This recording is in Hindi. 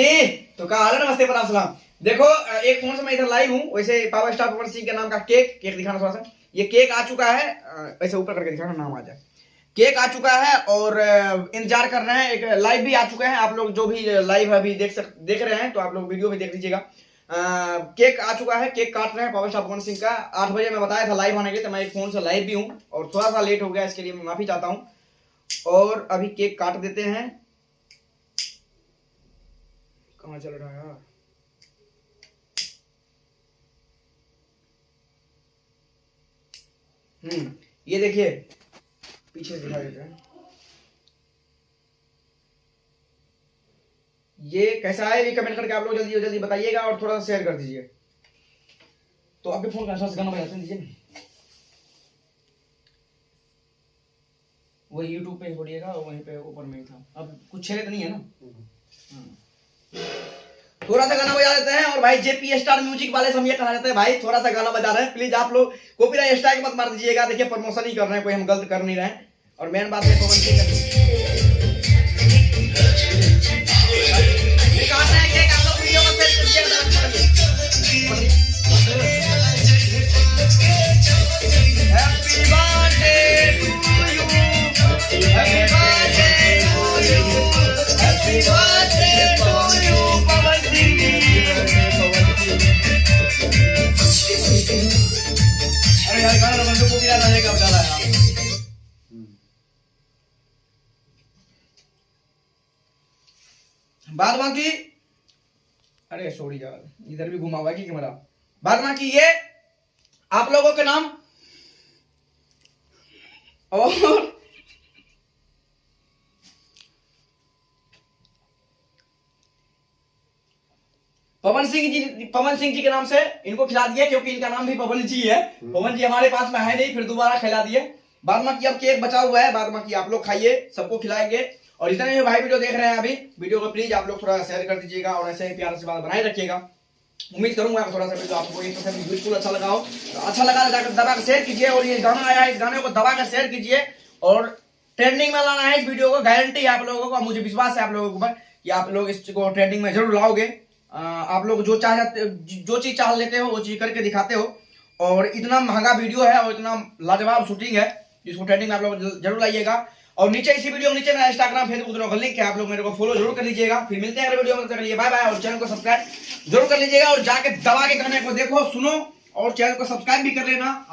तो कहा हाल है, नमस्ते प्रणाम सलाम। देखो एक फोन से मैं इधर लाइव हूँ, वैसे पावर स्टार पवन सिंह के नाम का केक दिखाना थोड़ा सा। ये केक आ चुका है, ऐसे ऊपर करके दिखाना नाम आ जाए। केक आ चुका है और इंतजार कर रहे हैं। एक लाइव भी आ चुके हैं, आप लोग जो भी लाइव अभी देख रहे हैं तो आप लोग वीडियो भी देख लीजिएगा। केक आ चुका है, केक काट रहे हैं पावर स्टार पवन सिंह का। 8 बजे मैं बताया था लाइव आने के, तो मैं एक फोन से लाइव भी हूँ और थोड़ा सा लेट हो गया, इसके लिए मैं माफी चाहता हूँ। और अभी केक काट देते हैं। कहाँ चल रहा है यार? ये देखिए, पीछे से दिखा देते हैं। ये कैसा है ये कमेंट करके आप लोग जल्दी जल्दी बताइएगा और थोड़ा सा शेयर कर दीजिए। तो आपके फोन का आंसर गाना बजाते दीजिए, वही यूट्यूब पे छोड़िएगा और वहीं पे ऊपर में ही था। अब कुछ छेड़े तो नहीं है ना? थोड़ा सा गाना बजा देते हैं। और भाई जेपी स्टार म्यूजिक वाले से हम ये कहा जाता है, भाई थोड़ा सा गाना बजा रहे हैं, प्लीज आप लोग कॉपीराइट स्ट्राइक मत मार दीजिएगा। देखिए प्रमोशन ही कर रहे हैं, कोई हम गलत कर नहीं रहे हैं। और मेन बात है पवन सिंह बाद बाकी, अरे सॉरी यार, इधर भी घुमा हुआ है कि कैमरा। बाद बाकी ये आप लोगों के नाम और पवन सिंह जी के नाम से इनको खिला दिए, क्योंकि इनका नाम भी पवन जी है। पवन जी हमारे पास में है नहीं, फिर दोबारा खिला दिए। बाद बाकी अब केक बचा हुआ है, बाद बाकी आप लोग खाइए, सबको खिलाएंगे। और जितने भी भाई वीडियो देख रहे हैं अभी, वीडियो को प्लीज आप लोग थोड़ा शेयर कर दीजिएगा और ऐसे ही प्यार से बात बनाए रखिएगा। उम्मीद करूंगा थोड़ा सा वीडियो आपको एक परसेंट यूजफुल अच्छा लगा हो। तो अच्छा लगा दबा कर शेयर कीजिए। और ये गाना आया है, इस गाने को दबा कर शेयर कीजिए और ट्रेंडिंग में लाना है इस वीडियो को। गारंटी है आप लोगों को, मुझे विश्वास है आप लोगों के ऊपर कि आप लोग इसको ट्रेंडिंग में जरूर लाओगे। आप लोग जो चीज चाह लेते हो वो चीज करके दिखाते हो। और इतना महंगा वीडियो है और इतना लाजवाब शूटिंग है, जिसको ट्रेंडिंग में आप लोग जरूर लाइएगा। और नीचे इसी वीडियो में नीचे मेरा इंस्टाग्राम फेसबुक दोनों का लिंक है, आप लोग मेरे को फॉलो जरूर कर लीजिएगा। फिर मिलते हैं अगले वीडियो में, तब तक के लिए बाय बाय। और चैनल को सब्सक्राइब जरूर कर लीजिएगा और जाके दबा के गाने को देखो सुनो और चैनल को सब्सक्राइब भी कर लेना।